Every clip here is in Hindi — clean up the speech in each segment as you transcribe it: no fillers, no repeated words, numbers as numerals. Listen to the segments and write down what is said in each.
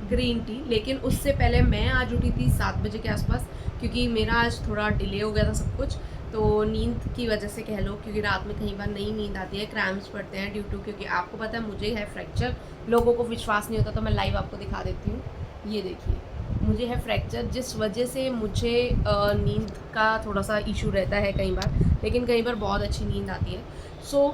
Green tea. लेकिन उससे पहले मैं आज उठी थी 7 बजे के आसपास, क्योंकि मेरा आज थोड़ा डिले हो गया था सब कुछ, तो नींद की वजह से कह लो, क्योंकि रात में कई बार नई नींद आती है, क्रैम्प्स पड़ते हैं ड्यू टू, क्योंकि आपको पता है मुझे है फ्रैक्चर। लोगों को विश्वास नहीं होता तो मैं लाइव आपको दिखा देती हूँ। ये देखिए, मुझे है फ्रैक्चर, जिस वजह से मुझे नींद का थोड़ा सा इशू रहता है कई बार, लेकिन कई बार बहुत अच्छी नींद आती है। सो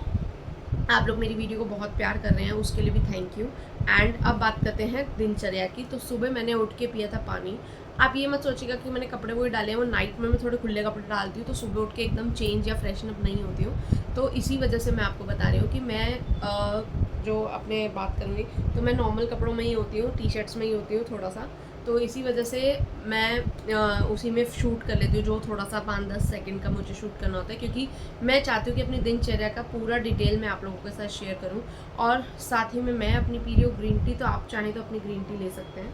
आप लोग मेरी वीडियो को बहुत प्यार कर रहे हैं, उसके लिए भी थैंक यू। एंड अब बात करते हैं दिनचर्या की। तो सुबह मैंने उठ के पिया था पानी। आप ये मत सोचिएगा कि मैंने कपड़े वही डाले हैं, वो नाइट में मैं थोड़े खुले कपड़े डालती हूँ, तो सुबह उठ के एकदम चेंज या फ्रेशन अप नहीं होती हूँ। तो इसी वजह से मैं आपको बता रही हूँ कि मैं जो अपने बात करूँगी तो मैं नॉर्मल कपड़ों में ही होती हूँ, टी शर्ट्स में ही होती हूँ थोड़ा सा। तो इसी वजह से मैं उसी में शूट कर लेती हूँ, जो थोड़ा सा 5-10 सेकंड का मुझे शूट करना होता है, क्योंकि मैं चाहती हूँ कि अपनी दिनचर्या का पूरा डिटेल मैं आप लोगों के साथ शेयर करूँ। और साथ ही में मैं अपनी पी रही हूँ ग्रीन टी, तो आप चाहें तो अपनी ग्रीन टी ले सकते हैं।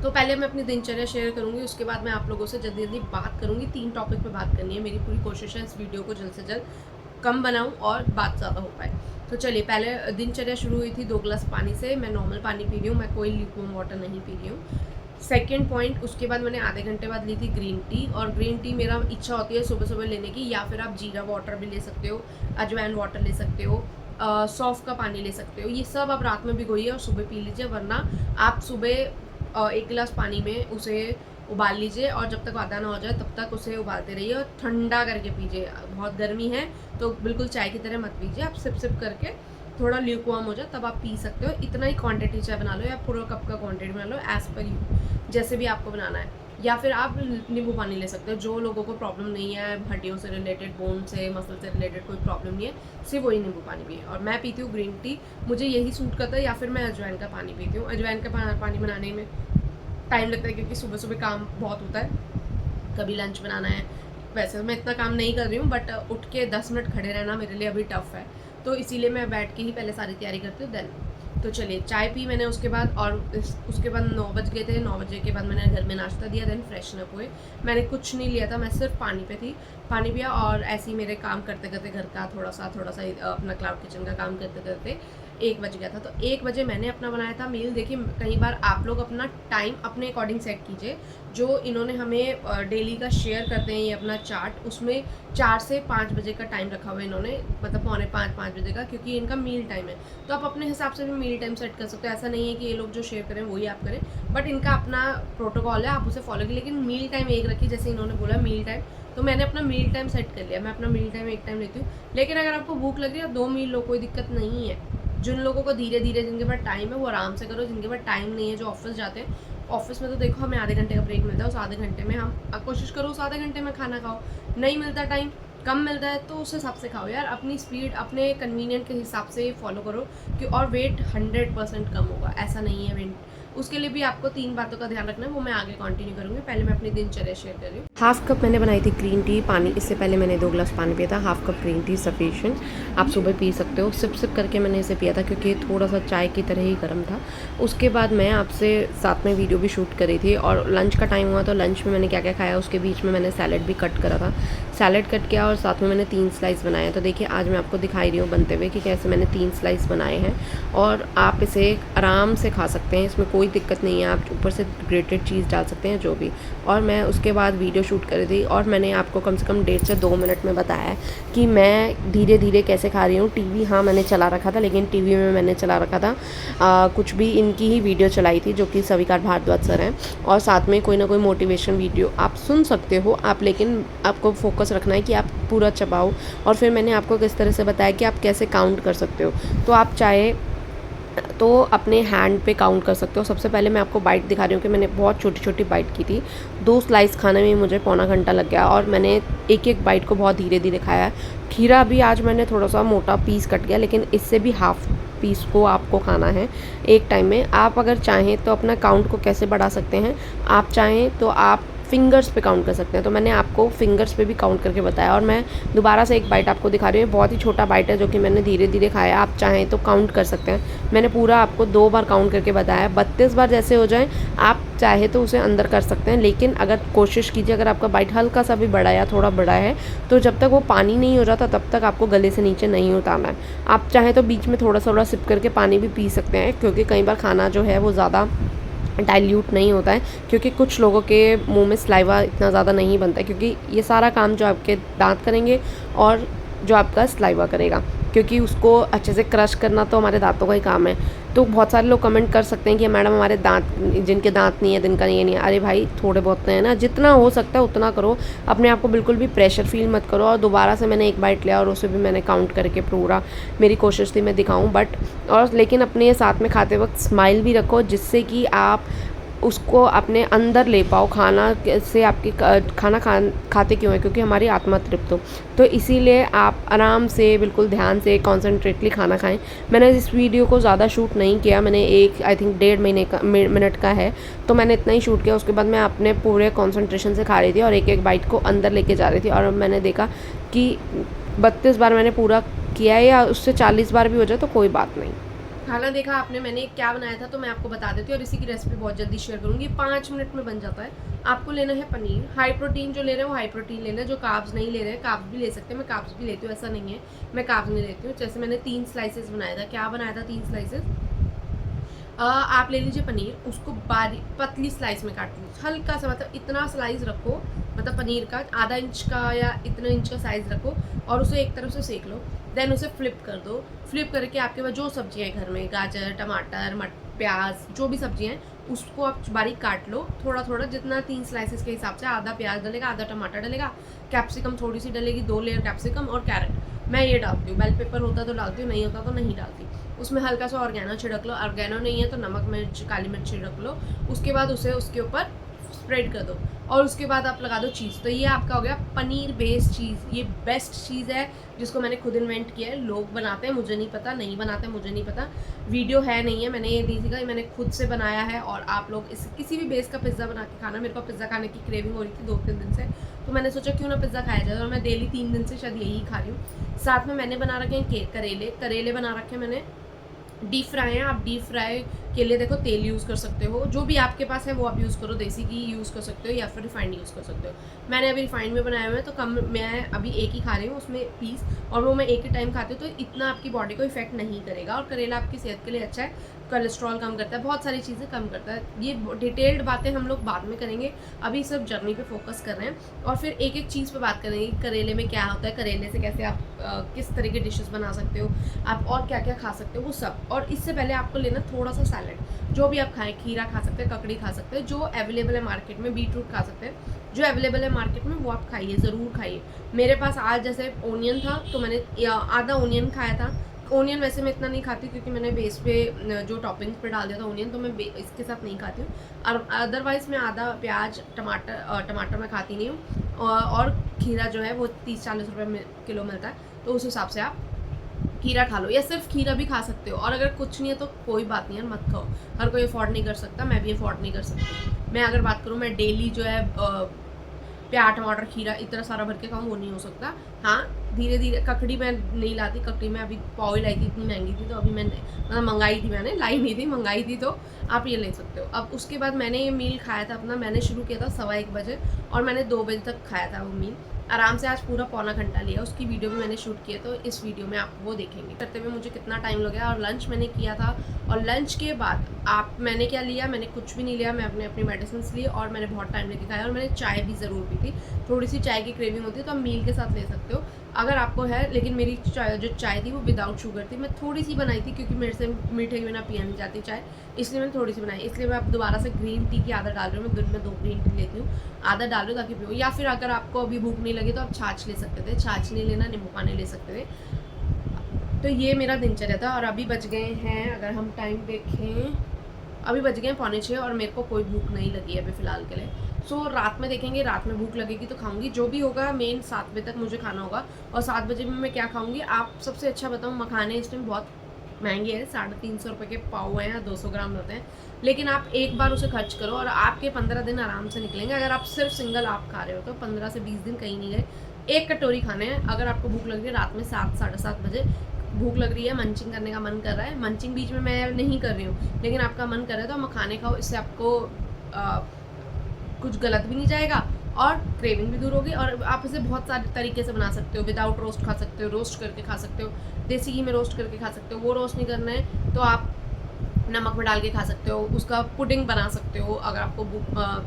तो पहले मैं अपनी दिनचर्या शेयर करूँगी, उसके बाद मैं आप लोगों से जल्दी जल्दी बात करूँगी। 3 टॉपिक पे बात करनी है, मेरी पूरी कोशिश है इस वीडियो को जल्द से जल्द कम बनाऊँ और बात ज़्यादा हो पाए। तो चलिए, पहले दिनचर्या शुरू हुई थी 2 गिलास पानी से। मैं नॉर्मल पानी पी रही हूँ, मैं कोई ल्यूकवार्म वाटर नहीं पी रही हूँ। सेकेंड पॉइंट, उसके बाद मैंने आधे घंटे बाद ली थी ग्रीन टी। और ग्रीन टी मेरा इच्छा होती है सुबह सुबह लेने की, या फिर आप जीरा वाटर भी ले सकते हो, अजवाइन वाटर ले सकते हो, सौंफ का पानी ले सकते हो। ये सब आप रात में भिगोइए और सुबह पी लीजिए, वरना आप सुबह 1 गिलास पानी में उसे उबाल लीजिए और जब तक आधा ना हो जाए तब तक उसे उबालते रहिए और ठंडा करके पीजिए। बहुत गर्मी है तो बिल्कुल चाय की तरह मत पीजिए, आप सिप सिप करके थोड़ा ल्यूकवार्म हो जाए तब आप पी सकते हो। इतना ही क्वांटिटी चाय बना लो या पूरा कप का क्वांटिटी बना लो, एज़ पर यू, जैसे भी आपको बनाना है। या फिर आप नींबू पानी ले सकते हो, जो लोगों को प्रॉब्लम नहीं है, हड्डियों से रिलेटेड, बोन से, मसल से रिलेटेड कोई प्रॉब्लम नहीं है, सिर्फ वही नींबू पानी पिए। और मैं पीती हूँ ग्रीन टी, मुझे यही सूट करता है। या फिर मैं अजवाइन का पानी पीती हूँ। अजवाइन का पानी बनाने में टाइम लगता है, क्योंकि सुबह सुबह काम बहुत होता है, कभी लंच बनाना है। वैसे मैं इतना काम नहीं कर रही हूँ, बट उठ के 10 मिनट खड़े रहना मेरे लिए अभी टफ़ है, तो इसीलिए मैं बैठ के ही पहले सारी तैयारी करती हूँ देन। तो चलिए, चाय पी मैंने उसके बाद, और उसके बाद 9 बज गए थे। 9 बजे के बाद मैंने घर में नाश्ता दिया, देन फ्रेशन अप हुए। मैंने कुछ नहीं लिया था, मैं सिर्फ पानी पे थी, पानी पिया और ऐसे ही मेरे काम करते करते घर का थोड़ा सा अपना क्लाउड किचन का काम करते करते 1 बज गया था। तो 1 बजे मैंने अपना बनाया था मील। देखिए, कई बार आप लोग अपना टाइम अपने अकॉर्डिंग सेट कीजिए। जो इन्होंने हमें डेली का शेयर करते हैं ये अपना चार्ट, उसमें 4 से 5 बजे का टाइम रखा हुआ है इन्होंने, मतलब 4:45-5 बजे का, क्योंकि इनका मील टाइम है। तो आप अपने हिसाब से भी मील टाइम सेट कर सकते हो। ऐसा नहीं है कि ये लोग जो शेयर करें वही आप करें, बट इनका अपना प्रोटोकॉल है, आप उसे फॉलो कीजिए। लेकिन मील टाइम एक रखिए, जैसे इन्होंने बोला मील टाइम, तो मैंने अपना मील टाइम सेट कर लिया। मैं अपना मील टाइम एक टाइम लेती हूँ। लेकिन अगर आपको भूख लग रही है 2 मील लो, कोई दिक्कत नहीं है। जिन लोगों को धीरे धीरे, जिनके पास टाइम है वो आराम से करो, जिनके पास टाइम नहीं है, जो ऑफिस जाते हैं, ऑफिस में तो देखो हमें आधे घंटे का ब्रेक मिलता है, उस आधे घंटे में हम कोशिश करो उस आधे घंटे में खाना खाओ। नहीं मिलता टाइम, कम मिलता है, तो उस हिसाब से खाओ यार। अपनी स्पीड अपने कन्वीनियंट के हिसाब से फॉलो करो कि, और वेट 100% कम होगा, ऐसा नहीं है वेट। उसके लिए भी आपको 3 बातों का ध्यान रखना है, वो मैं आगे कंटिन्यू करूँगी। पहले मैं अपनी दिनचर्या शेयर कर रही हूँ। हाफ कप मैंने बनाई थी ग्रीन टी पानी, इससे पहले मैंने 2 गिलास पानी पिया था। Half cup green tea sufficient, आप सुबह पी सकते हो। सिप सिप करके मैंने इसे पिया था, क्योंकि थोड़ा सा चाय की तरह ही गर्म था। उसके बाद मैं आपसे साथ में वीडियो भी शूट करी थी, और लंच का टाइम हुआ तो लंच में मैंने क्या क्या खाया, उसके बीच में मैंने सैलड भी कट करा था। सैलड कट किया और साथ में मैंने 3 स्लाइस बनाया। तो देखिए, आज मैं आपको दिखाई रही हूँ बनते हुए कि कैसे मैंने 3 स्लाइस बनाए हैं, और आप इसे आराम से खा सकते हैं, इसमें कोई दिक्कत नहीं है। आप ऊपर से ग्रेटेड चीज़ डाल सकते हैं, जो भी। और मैं उसके बाद वीडियो शूट करी थी, और मैंने आपको कम से कम 1.5 से 2 मिनट में बताया कि मैं धीरे धीरे कैसे खा रही हूँ। टीवी हाँ मैंने चला रखा था, लेकिन टीवी में मैंने चला रखा था कुछ भी इनकी ही वीडियो चलाई थी, जो कि सविकार भारद्वाज सर हैं। और साथ में कोई ना कोई मोटिवेशन वीडियो आप सुन सकते हो आप, लेकिन आपको फोकस रखना है कि आप पूरा चबाओ। और फिर मैंने आपको किस तरह से बताया कि आप कैसे काउंट कर सकते हो। तो आप चाहे तो अपने हैंड पे काउंट कर सकते हो। सबसे पहले मैं आपको बाइट दिखा रही हूँ कि मैंने बहुत छोटी छोटी बाइट की थी। 2 स्लाइस खाने में मुझे पौना घंटा लग गया, और मैंने एक एक बाइट को बहुत धीरे धीरे खाया है। खीरा भी आज मैंने थोड़ा सा मोटा पीस कट गया, लेकिन इससे भी हाफ पीस को आपको खाना है एक टाइम में। आप अगर चाहें तो अपना काउंट को कैसे बढ़ा सकते हैं, आप चाहें तो आप फिंगर्स पे काउंट कर सकते हैं। तो मैंने आपको फिंगर्स पे भी काउंट करके बताया। और मैं दोबारा से एक बाइट आपको दिखा रही हूँ, बहुत ही छोटा बाइट है जो कि मैंने धीरे धीरे खाया। आप चाहें तो काउंट कर सकते हैं। मैंने पूरा आपको 2 बार काउंट करके बताया। 32 बार जैसे हो जाए आप चाहे तो उसे अंदर कर सकते हैं, लेकिन अगर कोशिश कीजिए, अगर आपका बाइट हल्का सा भी बड़ा या थोड़ा बड़ा है तो जब तक वो पानी नहीं हो जाता तब तक आपको गले से नीचे नहीं उतारना है। आप चाहें तो बीच में थोड़ा थोड़ा सिप करके पानी भी पी सकते हैं, क्योंकि कई बार खाना जो है वो ज़्यादा डाइल्यूट नहीं होता है, क्योंकि कुछ लोगों के मुंह में सलाइवा इतना ज़्यादा नहीं बनता है, क्योंकि ये सारा काम जो आपके दांत करेंगे और जो आपका सलाइवा करेगा, क्योंकि उसको अच्छे से क्रश करना तो हमारे दांतों का ही काम है। तो बहुत सारे लोग कमेंट कर सकते हैं कि मैडम हमारे दांत, जिनके दांत नहीं है जिनका नहीं है, अरे भाई थोड़े बहुत तो है ना, जितना हो सकता है उतना करो। अपने आप को बिल्कुल भी प्रेशर फील मत करो। और दोबारा से मैंने एक बाइट लिया और उसे भी मैंने काउंट करके पूरा, मेरी कोशिश थी मैं दिखाऊं, बट और लेकिन अपने साथ में खाते वक्त स्माइल भी रखो, जिससे कि आप उसको अपने अंदर ले पाओ। खाना से आपकी खाना खाते क्यों है, क्योंकि हमारी आत्मा तृप्त हो। तो इसीलिए आप आराम से बिल्कुल ध्यान से कॉन्सेंट्रेटली खाना खाएं। मैंने इस वीडियो को ज़्यादा शूट नहीं किया, मैंने एक आई थिंक 1.5 मिनट का है, तो मैंने इतना ही शूट किया। उसके बाद मैं अपने पूरे कॉन्सेंट्रेशन से खा रही थी और एक एक बाइट को अंदर लेके जा रही थी। और मैंने देखा कि 32 बार मैंने पूरा किया है, या उससे 40 बार भी हो जाए तो कोई बात नहीं। खाना देखा आपने मैंने क्या बनाया था, तो मैं आपको बता देती हूँ और इसी की रेसिपी बहुत जल्दी शेयर करूँगी। 5 मिनट में बन जाता है। आपको लेना है पनीर। हाई प्रोटीन जो ले रहे हैं वो हाई प्रोटीन लेना है। जो कार्ब्स नहीं ले रहे हैं, कार्ब्स भी ले सकते हैं। मैं कार्ब्स भी लेती हूँ, ऐसा नहीं है मैं कार्ब्स नहीं लेती हूँ। जैसे मैंने 3 स्लाइसेस बनाया था। क्या बनाया था 3 स्लाइसेस? आप ले लीजिए पनीर, उसको बारीक पतली स्लाइस में काट लीजिए, हल्का सा, मतलब इतना स्लाइस रखो, मतलब पनीर का आधा इंच का या इतना इंच का साइज़ रखो, और उसे एक तरफ से सेक लो। देन उसे फ्लिप कर दो। फ्लिप करके आपके पास जो सब्जियाँ हैं घर में, गाजर, टमाटर, प्याज, जो भी सब्जियाँ हैं, उसको आप बारीक काट लो, थोड़ा थोड़ा, जितना 3 स्लाइसेस के हिसाब से। आधा प्याज डलेगा, आधा टमाटर डलेगा, कैप्सिकम थोड़ी सी डलेगी, 2 लेयर कैप्सिकम और कैरेट। मैं ये डालती हूँ, बेल पेपर होता तो डालती हूँ, नहीं होता तो नहीं डालती। उसमें हल्का सा ऑर्गेनो छिड़क लो, ऑर्गेनो नहीं है तो नमक मिर्च काली मिर्च छिड़क लो। उसके बाद उसे उसके ऊपर स्प्रेड कर दो और उसके बाद आप लगा दो चीज़। तो ये आपका हो गया पनीर बेस्ड चीज़। ये बेस्ट चीज़ है जिसको मैंने खुद इन्वेंट किया है। लोग बनाते हैं, मुझे नहीं पता, नहीं बनाते मुझे नहीं पता, वीडियो है नहीं है, मैंने ये नहीं सीखा, मैंने खुद से बनाया है। और आप लोग इस किसी भी बेस का पिज़्ज़ा बना के खाना। मेरे को पिज़्ज़ा खाने की क्रेविंग हो रही थी 2-3 दिन से, तो मैंने सोचा क्यों ना पिज़्ज़ा खाया जाए, और मैं डेली 3 दिन से शायद यही खा रही हूँ। साथ में मैंने बना रखे हैं करेले बना रखे हैं मैंने, डीप फ्राई है। आप डीप फ्राई के लिए देखो तेल यूज़ कर सकते हो, जो भी आपके पास है वो आप यूज़ करो। देसी घी यूज़ कर सकते हो या फिर रिफाइंड यूज़ कर सकते हो। मैंने अभी रिफाइंड में बनाया हुआ है, तो कम, मैं अभी एक ही खा रही हूँ उसमें पीस, और वो मैं एक ही टाइम खाती हूँ, तो इतना आपकी बॉडी को इफेक्ट नहीं करेगा। और करेला आपकी सेहत के लिए अच्छा है, कोलेस्ट्रॉल कम करता है, बहुत सारी चीज़ें कम करता है। ये डिटेल्ड बातें हम लोग बाद में करेंगे, अभी सब जर्नी पे फोकस कर रहे हैं। और फिर एक एक चीज़ पे बात करेंगे, करेले में क्या होता है, करेले से कैसे आप किस तरह के डिशेस बना सकते हो आप, और क्या क्या खा सकते हो वो सब। और इससे पहले आपको लेना थोड़ा सा सैलेड, जो भी आप खाएं, खीरा खा सकते हैं, ककड़ी खा सकते हैं, जो अवेलेबल है मार्केट में, बीटरूट खा सकते हैं, जो अवेलेबल है मार्केट में वो आप खाइए, ज़रूर खाइए। मेरे पास आज जैसे ओनियन था तो मैंने आधा ओनियन खाया था। ओनियन वैसे मैं इतना नहीं खाती क्योंकि मैंने बेस पे जो टॉपिंग्स पे डाल दिया था ओनियन, तो मैं इसके साथ नहीं खाती हूँ। और अदरवाइज़ मैं आधा प्याज, टमाटर मैं खाती नहीं हूँ। और खीरा जो है वो 30-40 रुपये किलो मिलता है, तो उस हिसाब से आप खीरा खा लो, या सिर्फ खीरा भी खा सकते हो। और अगर कुछ नहीं है तो कोई बात नहीं है, मत खाओ, हर कोई अफोर्ड नहीं कर सकता, मैं भी अफोर्ड नहीं कर सकती। मैं अगर बात करूँ, मैं डेली जो है प्याज, टमाटर, खीरा इतना सारा भर के खाऊँ, वो नहीं हो सकता। हाँ, धीरे धीरे। ककड़ी मैं नहीं लाती, ककड़ी मैं अभी पाव ही लाई थी, इतनी महंगी थी, तो अभी मैंने मतलब मंगाई थी, मैंने लाई नहीं थी, मंगाई थी, तो आप ये ले सकते हो। अब उसके बाद मैंने ये मील खाया था अपना, मैंने शुरू किया था 1:15 बजे और मैंने 2 बजे तक खाया था वो मील आराम से। आज पूरा पौना घंटा लिया, उसकी वीडियो भी मैंने शूट किया, तो इस वीडियो में आप वो देखेंगे करते हुए मुझे कितना टाइम लग गया। और लंच मैंने किया था, और लंच के बाद मैंने क्या लिया, मैंने कुछ भी नहीं लिया, मैं अपनी मेडिसिन ली और मैंने बहुत टाइम लेके खाया। और मैंने चाय भी ज़रूर पी थी, थोड़ी सी चाय की क्रेविंग होती है तो आप मील के साथ ले सकते हो अगर आपको है। लेकिन मेरी जो चाय थी वो विदाउट शुगर थी, मैं थोड़ी सी बनाई थी क्योंकि मेरे से मीठे के बिना पिया नहीं जाती चाय, इसलिए मैंने थोड़ी सी बनाई। इसलिए मैं अब दोबारा से ग्रीन टी की आदत डाल रही हूँ, मैं दिन में 2 ग्रीन टी लेती हूँ, आदत डाल रही हूँ ताकि पियो। या फिर अगर आपको अभी भूख नहीं लगी तो आप छाछ ले सकते थे, छाछ नहीं लेना, नींबू पानी ले सकते थे। तो ये मेरा दिनचर्या था। और अभी बज गए हैं, अगर हम टाइम देखें, अभी बज गए हैं 5:45 और मेरे को कोई भूख नहीं लगी है अभी फ़िलहाल के लिए। सो रात में देखेंगे, रात में भूख लगेगी तो खाऊंगी, जो भी होगा। मेन 7 बजे तक मुझे खाना होगा, और 7 बजे में मैं क्या खाऊंगी, आप सबसे अच्छा बताऊँ, मखाने इस टाइम बहुत महंगी है, 350 रुपये के पाव हैं या 200 ग्राम रहते हैं, लेकिन आप एक बार उसे खर्च करो और आपके 15 दिन आराम से निकलेंगे। अगर आप सिर्फ सिंगल आप खा रहे हो तो 15 से 20 दिन कहीं नहीं गए। एक कटोरी खाने हैं। अगर आपको भूख लग रही है रात में 7 साढ़े 7 बजे भूख लग रही है, मंचिंग करने का मन कर रहा है, मंचिंग बीच में मैं नहीं कर रही हूँ, लेकिन आपका मन कर रहा है तो मखाने खाओ। इससे आपको कुछ गलत भी नहीं जाएगा और क्रेविंग भी दूर होगी। और आप इसे बहुत सारे तरीके से बना सकते हो। विदाउट रोस्ट खा सकते हो, रोस्ट करके खा सकते हो, देसी घी में रोस्ट करके खा सकते हो। वो रोस्ट नहीं करना है तो आप नमक में डाल के खा सकते हो। उसका पुडिंग बना सकते हो। अगर आपको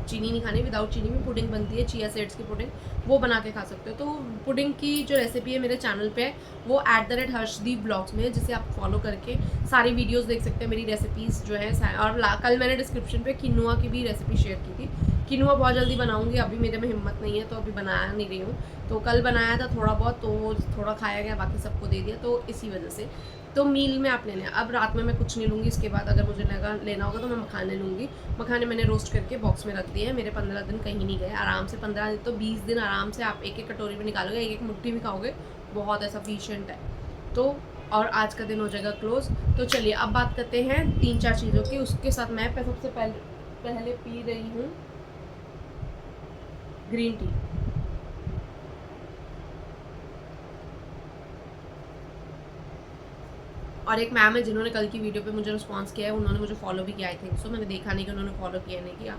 चीनी नहीं खानी, विदाउट चीनी में पुडिंग बनती है, चिया सीड्स की पुडिंग, वो बना के खा सकते हो। तो पुडिंग की जो रेसिपी है मेरे चैनल पे है, वो @हर्षदीप ब्लॉग्स में है, जिसे आप फॉलो करके सारी वीडियोस देख सकते हैं मेरी रेसिपीज़ जो है। और कल मैंने डिस्क्रिप्शन पे किनुआ की भी रेसिपी शेयर की थी। किनुआ बहुत जल्दी बनाऊंगी, अभी मेरे में हिम्मत नहीं है तो अभी बनाया नहीं रही हूँ। तो कल बनाया था थोड़ा बहुत, तो थोड़ा खाया गया, बाकी सबको दे दिया, तो इसी वजह से। तो मील में आप लेने, अब रात में मैं कुछ नहीं लूँगी। इसके बाद अगर मुझे लेना होगा तो मैं मखाने लूँगी। मखाने मैंने रोस्ट करके बॉक्स में रख दिए हैं। मेरे 15 दिन कहीं नहीं गए, आराम से 15 दिन तो 20 दिन आराम से आप एक एक कटोरी में निकालोगे, एक एक मुट्ठी भी खाओगे, बहुत ऐसा सफिशिएंट है। तो और आज का दिन हो जाएगा क्लोज। तो चलिए अब बात करते हैं 3-4 चीज़ों की। उसके साथ मैं सबसे पहले पी रही हूँ ग्रीन टी। और एक मैम है जिन्होंने कल की वीडियो पे मुझे रिस्पॉन्स किया है, उन्होंने मुझे फॉलो भी किया, आई थिंक सो। मैंने देखा नहीं कि उन्होंने फॉलो किया नहीं किया,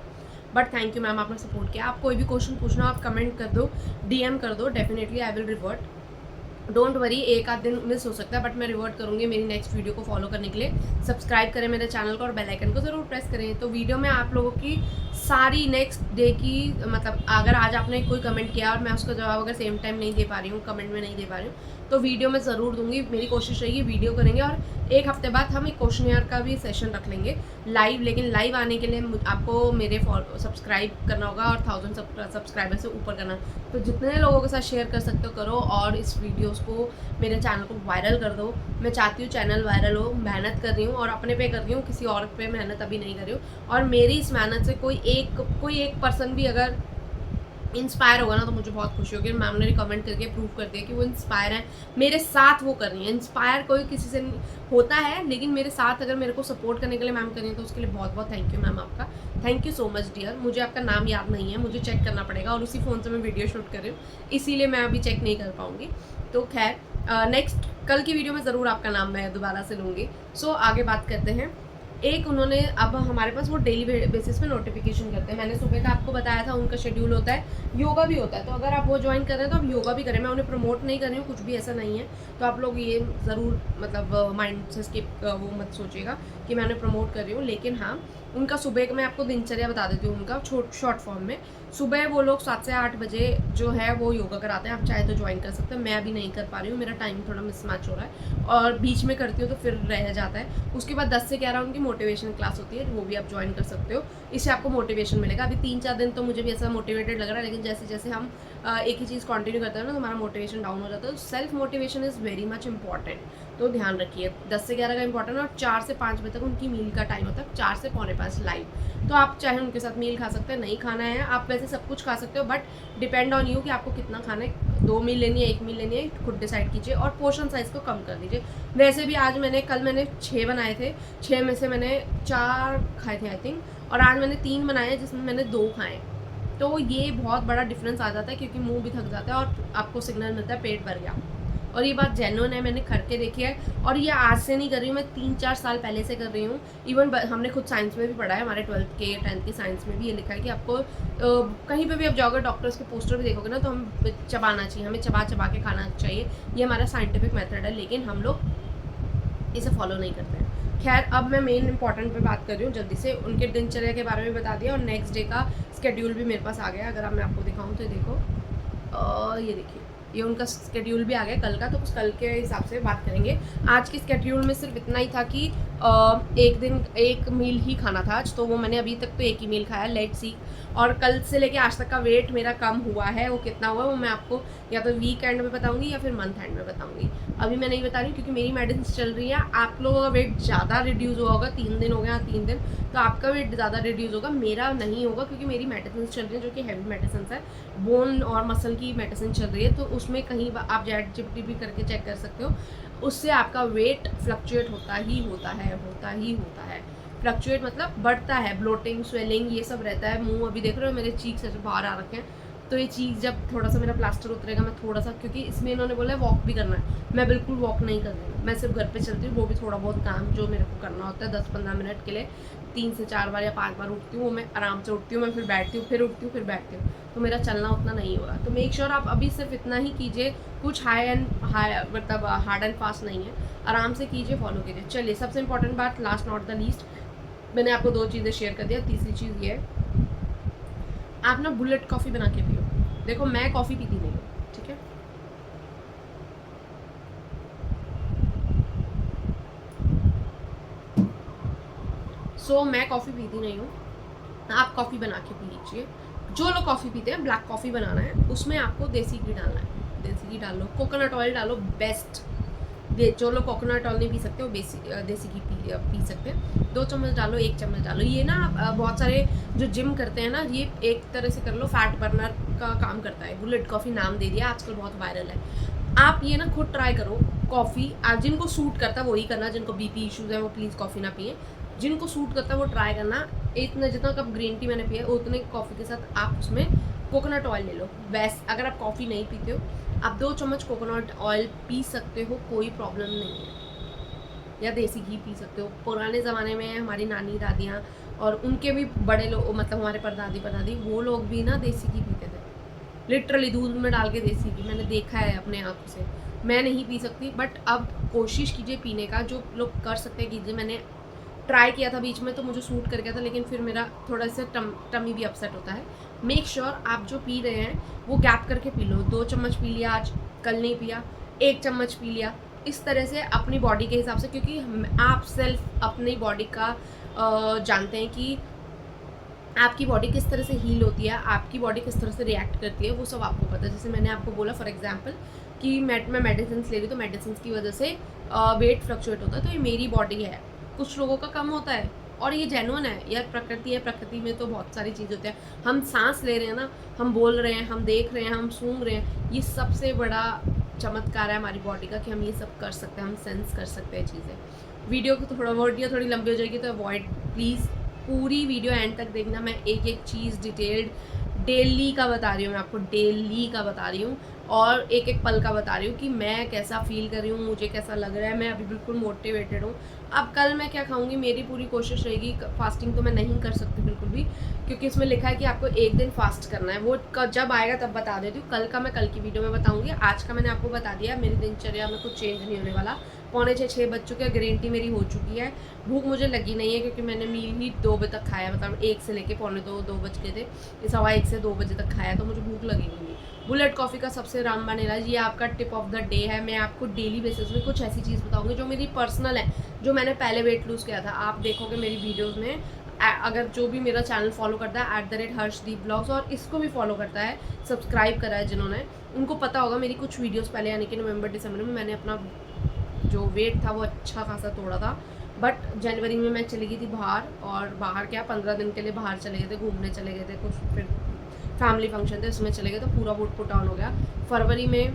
बट थैंक यू मैम, आपने सपोर्ट किया। आप कोई भी क्वेश्चन पूछना, आप कमेंट कर दो, DM कर दो, definitely I will revert. Don't worry, एक आध दिन मिस हो सकता है बट मैं रिवर्ट करूँगी मेरी नेक्स्ट वीडियो को फॉलो करने के लिए। सब्सक्राइब करें मेरे चैनल को और बेल आइकन को ज़रूर प्रेस करें। तो वीडियो में आप लोगों की सारी नेक्स्ट डे की, मतलब अगर आज आपने कोई कमेंट किया और मैं उसका जवाब अगर सेम टाइम नहीं दे पा रही हूँ, कमेंट में नहीं दे पा रही हूँ, तो वीडियो में ज़रूर दूंगी। मेरी कोशिश रहेगी वीडियो करेंगे और एक हफ्ते बाद हम एक क्वेश्चन का भी सेशन रख लेंगे लाइव। लेकिन लाइव आने के लिए आपको मेरे सब्सक्राइब करना होगा और 1000 सब्सक्राइबर से ऊपर करना। तो जितने लोगों के साथ शेयर कर सकते हो करो और इस वीडियोस को, मेरे चैनल को वायरल कर दो। मैं चाहती हूँ चैनल वायरल हो, मेहनत कर रही हूँ और अपने पे कर रही हूँ, किसी और पे मेहनत अभी नहीं कर रही हूँ। और मेरी इस मेहनत से कोई एक पर्सन भी अगर इंस्पायर होगा ना तो मुझे बहुत खुशी होगी। मैम ने कमेंट करके प्रूव कर दिया कि वो इंस्पायर है, मेरे साथ वो कर रही है। इंस्पायर कोई किसी से होता है, लेकिन मेरे साथ अगर मेरे को सपोर्ट करने के लिए मैम कर रही है तो उसके लिए बहुत बहुत थैंक यू मैम आपका। Thank you so much dear. मुझे आपका नाम याद नहीं है, मुझे चेक करना पड़ेगा और उसी फ़ोन से मैं वीडियो शूट कर रही हूँ, इसीलिए मैं अभी चेक नहीं कर पाऊँगी। तो खैर नेक्स्ट कल की वीडियो में ज़रूर आपका नाम मैं दोबारा से लूँगी। सो आगे बात करते हैं। एक उन्होंने, अब हमारे पास वो डेली बेसिस पे नोटिफिकेशन करते हैं। मैंने सुबह का आपको बताया था, उनका शेड्यूल होता है, योगा भी होता है। तो अगर आप वो ज्वाइन कर रहे हैं तो आप योगा भी करें। मैं उन्हें प्रमोट नहीं कर रही हूँ, कुछ भी ऐसा नहीं है। तो आप लोग ये ज़रूर मतलब माइंड से स्किप वो मत सोचिएगा कि मैं उन्हें प्रमोट कर रही हूँ। लेकिन हाँ, उनका सुबह का मैं आपको दिनचर्या बता देती हूँ उनका शॉर्ट फॉर्म में। सुबह वो लोग 7 से 8 बजे जो है वो योगा कराते हैं। आप चाहे तो ज्वाइन कर सकते हैं, मैं अभी नहीं कर पा रही हूँ, मेरा टाइम थोड़ा मिसमैच हो रहा है और बीच में करती हूँ तो फिर रह जाता है। उसके बाद 10 से 11 उनकी मोटिवेशन क्लास होती है, वो भी आप ज्वाइन कर सकते हो। इससे आपको मोटिवेशन मिलेगा। अभी 3-4 दिन तो मुझे भी ऐसा मोटिवेटेड लग रहा है, लेकिन जैसे जैसे हम एक ही चीज़ कंटिन्यू करते हैं ना तो हमारा मोटिवेशन डाउन हो जाता है। तो self motivation is very much important, तो ध्यान रखिए। 10 से 11 का इंपॉर्टेंट है और 4 से 5 बजे तक उनकी मील का टाइम होता है, 4 से 4:45 लाइव। तो आप चाहे उनके साथ मील खा सकते हैं, नहीं खाना है आप वैसे सब कुछ खा सकते हो, बट डिपेंड ऑन यू कि आपको कितना खाना है। 2 मील लेनी है, 1 मील लेनी है, खुद डिसाइड कीजिए और पोर्शन साइज़ को कम कर दीजिए। वैसे भी आज कल मैंने 6 बनाए थे, 6 में से मैंने 4 खाए थे आई थिंक, और आज मैंने 3 बनाए हैं जिसमें मैंने 2 खाए। तो ये बहुत बड़ा डिफरेंस आ जाता है क्योंकि मुंह भी थक जाता है और आपको सिग्नल मिलता है पेट भर गया। और ये बात जेन्युइन है, मैंने करके देखी है और ये आज से नहीं कर रही हूँ, मैं 3-4 साल पहले से कर रही हूँ। इवन हमने खुद साइंस में भी पढ़ा है, हमारे 12th के 10th के साइंस में भी ये लिखा है कि आपको कहीं पे भी आप जाओगे, डॉक्टर्स के पोस्टर भी देखोगे ना, तो हम चबाना चाहिए, हमें चबा चबा के खाना चाहिए। ये हमारा साइंटिफिक मेथड है, लेकिन हम लोग इसे फॉलो नहीं करते हैं। खैर, अब मैं मेन इंपॉर्टेंट पे बात कर रही हूँ जल्दी से। उनके दिनचर्या के बारे में बता दिया और नेक्स्ट डे का स्केड्यूल भी मेरे पास आ गया। अगर मैं आपको दिखाऊँ तो देखो, ये देखिए, ये उनका स्केड्यूल भी आ गया कल का। तो उस कल के हिसाब से बात करेंगे। आज के स्केड्यूल में सिर्फ इतना ही था कि एक दिन एक मील ही खाना था आज, तो वो मैंने अभी तक तो एक ही मील खाया, लेट्स सी। और कल से लेके आज तक का वेट मेरा कम हुआ है, वो कितना हुआ वो मैं आपको या तो वीक एंड में बताऊंगी या फिर मंथ एंड में बताऊंगी। अभी मैं नहीं बता रही क्योंकि मेरी मेडिसिन चल रही है। आप लोगों का वेट ज़्यादा रिड्यूस हुआ होगा, 3 दिन हो गया, 3 दिन, तो आपका वेट ज़्यादा रिड्यूस होगा, मेरा नहीं होगा क्योंकि मेरी मेडिसिन चल रही है जो कि हैवी मेडिसिन है, बोन और मसल की मेडिसिन चल रही है। तो उसमें कहीं आप ChatGPT भी करके चेक कर सकते हो, उससे आपका वेट फ्लक्चुएट होता ही होता है, होता ही होता है। फ्लक्चुएट मतलब बढ़ता है, ब्लोटिंग, स्वेलिंग ये सब रहता है। मुँह अभी देख रहे हो मेरे चीक्स ऐसे बाहर आ रखे हैं, तो ये चीज़ जब थोड़ा सा मेरा प्लास्टर उतरेगा, मैं थोड़ा सा, क्योंकि इसमें इन्होंने बोला है वॉक भी करना है, मैं बिल्कुल वॉक नहीं कर रही हूँ, मैं सिर्फ घर पे चलती हूँ, वो भी थोड़ा बहुत काम जो मेरे को करना होता है 10-15 मिनट के लिए, 3 से 4 बार या 5 बार उठती हूँ, वो मैं आराम से उठती हूँ, मैं फिर बैठती हूँ, फिर उठती हूँ, फिर बैठती हूँ, तो मेरा चलना उतना नहीं हो रहा। तो मेक श्योर आप अभी सिर्फ इतना ही कीजिए, कुछ हाई मतलब हार्ड एंड फास्ट नहीं है, आराम से कीजिए, फॉलो कीजिए। चलिए, सबसे इंपॉर्टेंट बात, लास्ट नॉट द लीस्ट, मैंने आपको 2 चीज़ें शेयर कर दिया, तीसरी चीज़ ये है, आप ना बुलेट कॉफ़ी बना के पियो। देखो मैं कॉफ़ी पीती नहीं हूँ, ठीक है, मैं कॉफ़ी पीती नहीं हूँ, आप कॉफ़ी बना के पी लीजिए। जो लोग कॉफ़ी पीते हैं, ब्लैक कॉफ़ी बनाना है, उसमें आपको देसी घी डालना है, देसी घी डालो, कोकोनट ऑयल डालो, बेस्ट। जो लोग कोकोनट ऑयल नहीं पी सकते वो देसी घी पी सकते हैं। 2 चम्मच डालो, 1 चम्मच डालो। ये ना बहुत सारे जो जिम करते हैं ना, ये एक तरह से कर लो, फैट बर्नर का काम करता है। बुलेट कॉफ़ी नाम दे दिया, आजकल बहुत वायरल है। आप ये ना खुद ट्राई करो कॉफ़ी, जिनको सूट करता है वही करना, जिनको बीपी इश्यूज़ है वो प्लीज़ कॉफ़ी ना पिए, जिनको सूट करता है वो ट्राई करना। इतना जितना कप ग्रीन टी मैंने पिया उतने कॉफ़ी के साथ आप उसमें कोकोनट ऑयल ले लो। वैसे अगर आप कॉफ़ी नहीं पीते हो, आप 2 चम्मच कोकोनट ऑयल पी सकते हो, कोई प्रॉब्लम नहीं है, या देसी घी पी सकते हो। पुराने ज़माने में हमारी नानी दादियाँ और उनके भी बड़े लोग, मतलब हमारे परदादी वो लोग भी ना देसी घी पीते थे, लिटरली दूध में डाल के देसी घी, मैंने देखा है अपने आँखों से। मैं नहीं पी सकती, बट अब कोशिश कीजिए पीने का, जो लोग कर सकते हैं कीजिए। मैंने ट्राई किया था बीच में, तो मुझे सूट कर गया था, लेकिन फिर मेरा थोड़ा सा टमी भी अपसेट होता है। मेक श्योर आप जो पी रहे हैं वो गैप करके पी लो। 2 चम्मच पी लिया आज, कल नहीं पिया, 1 चम्मच पी लिया, इस तरह से अपनी बॉडी के हिसाब से, क्योंकि आप सेल्फ अपनी बॉडी का जानते हैं कि आपकी बॉडी किस तरह से हील होती है, आपकी बॉडी किस तरह से रिएक्ट करती है, वो सब आपको पता है। जैसे मैंने आपको बोला फॉर एग्जांपल कि मैं मेडिसिन ले रही हूँ, तो मेडिसिन की वजह से वेट फ्लक्चुएट होता है, तो ये मेरी बॉडी है। कुछ लोगों का कम होता है और ये जेन्युइन है यार, प्रकृति है, प्रकृति में तो बहुत सारी चीज़ होती है। हम सांस ले रहे हैं ना, हम बोल रहे हैं, हम देख रहे हैं, हम सूंघ रहे हैं, ये सबसे बड़ा चमत्कार है हमारी बॉडी का कि हम ये सब कर सकते हैं, हम सेंस कर सकते हैं चीज़ें। वीडियो को वीडियो थोड़ी लंबी हो जाएगी, तो अवॉइड प्लीज़, पूरी वीडियो एंड तक देखना। मैं एक एक चीज़ डिटेल्ड डेली का बता रही हूँ, मैं आपको डेली का बता रही हूँ, और एक एक पल का बता रही हूँ कि मैं कैसा फील कर रही हूँ, मुझे कैसा लग रहा है। मैं अभी बिल्कुल मोटिवेटेड हूँ। अब कल मैं क्या खाऊंगी, मेरी पूरी कोशिश रहेगी। फास्टिंग तो मैं नहीं कर सकती बिल्कुल भी, क्योंकि इसमें लिखा है कि आपको 1 दिन फास्ट करना है। वो जब आएगा तब बता देती हूँ। कल का मैं कल की वीडियो में बताऊँगी। आज का मैंने आपको बता दिया, मेरी दिनचर्या में कुछ चेंज नहीं होने वाला। 5:45-6 बज चुके हैं, ग्रीन टी मेरी हो चुकी है। भूख मुझे लगी नहीं है, क्योंकि मैंने मील ही 2 बजे तक खाया, मतलब 1 से लेके 2:45-2 बज गए थे, 1:15 से 2 बजे तक खाया, तो मुझे भूख लगेगी नहीं। बुलेट कॉफ़ी का सबसे रामबान इलाज, ये आपका टिप ऑफ द डे है। मैं आपको डेली बेसिस में कुछ ऐसी चीज़ बताऊंगी जो मेरी पर्सनल है, जो मैंने पहले वेट लूज़ किया था। आप देखोगे मेरी वीडियोस में, अगर जो भी मेरा चैनल फॉलो करता है @हर्षदीप ब्लॉग्स, और इसको भी फॉलो करता है, सब्सक्राइब करा है जिन्होंने, उनको पता होगा मेरी कुछ वीडियोस पहले, यानी कि नवंबर दिसंबर में मैंने अपना जो वेट था वो अच्छा खासा तोड़ा था। बट जनवरी में मैं चली गई थी बाहर, और बाहर क्या 15 दिन के लिए बाहर चले गए थे, घूमने चले गए थे, कुछ फिर फैमिली फंक्शन थे उसमें चले गए, तो पूरा वेट पुट ऑन हो गया। फरवरी में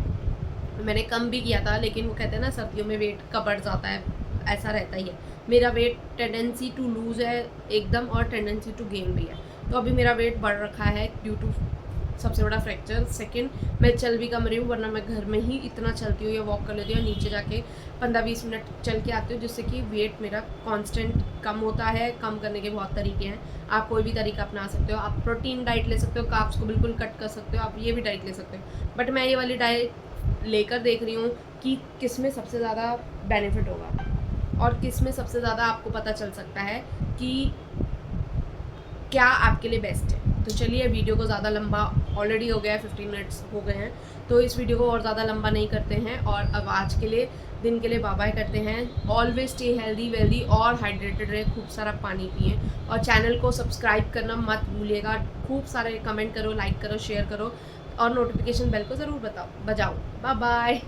मैंने कम भी किया था, लेकिन वो कहते हैं ना सर्दियों में वेट का बढ़ जाता है, ऐसा रहता ही है। मेरा वेट टेंडेंसी टू लूज़ है एकदम, और टेंडेंसी टू गेन भी है। तो अभी मेरा वेट बढ़ रखा है ड्यू टू सबसे बड़ा फ्रैक्चर। सेकंड, मैं चल भी कम रही हूँ, वरना मैं घर में ही इतना चलती हूँ या वॉक कर लेती हूँ, नीचे जाके 15-20 मिनट चल के आती हूँ, जिससे कि वेट मेरा कांस्टेंट कम होता है। कम करने के बहुत तरीके हैं, आप कोई भी तरीका अपना सकते हो। आप प्रोटीन डाइट ले सकते हो, कार्ब्स को बिल्कुल कट कर सकते हो, आप ये भी डाइट ले सकते हो। बट मैं ये वाली डाइट लेकर देख रही हूँ कि किस में सबसे ज़्यादा बेनिफिट होगा, और किस में सबसे ज़्यादा आपको पता चल सकता है कि क्या आपके लिए बेस्ट है। तो चलिए, वीडियो को ज़्यादा लंबा ऑलरेडी हो गया है, 15 मिनट्स हो गए हैं, तो इस वीडियो को और ज़्यादा लंबा नहीं करते हैं, और अब आज के लिए दिन के लिए बाय बाय करते हैं। ऑलवेज स्टे हेल्दी वेल्दी और हाइड्रेटेड रहे, खूब सारा पानी पिए, और चैनल को सब्सक्राइब करना मत भूलिएगा। खूब सारे कमेंट करो, लाइक करो, शेयर करो, और नोटिफिकेशन बेल को ज़रूर बजाओ। Bye bye.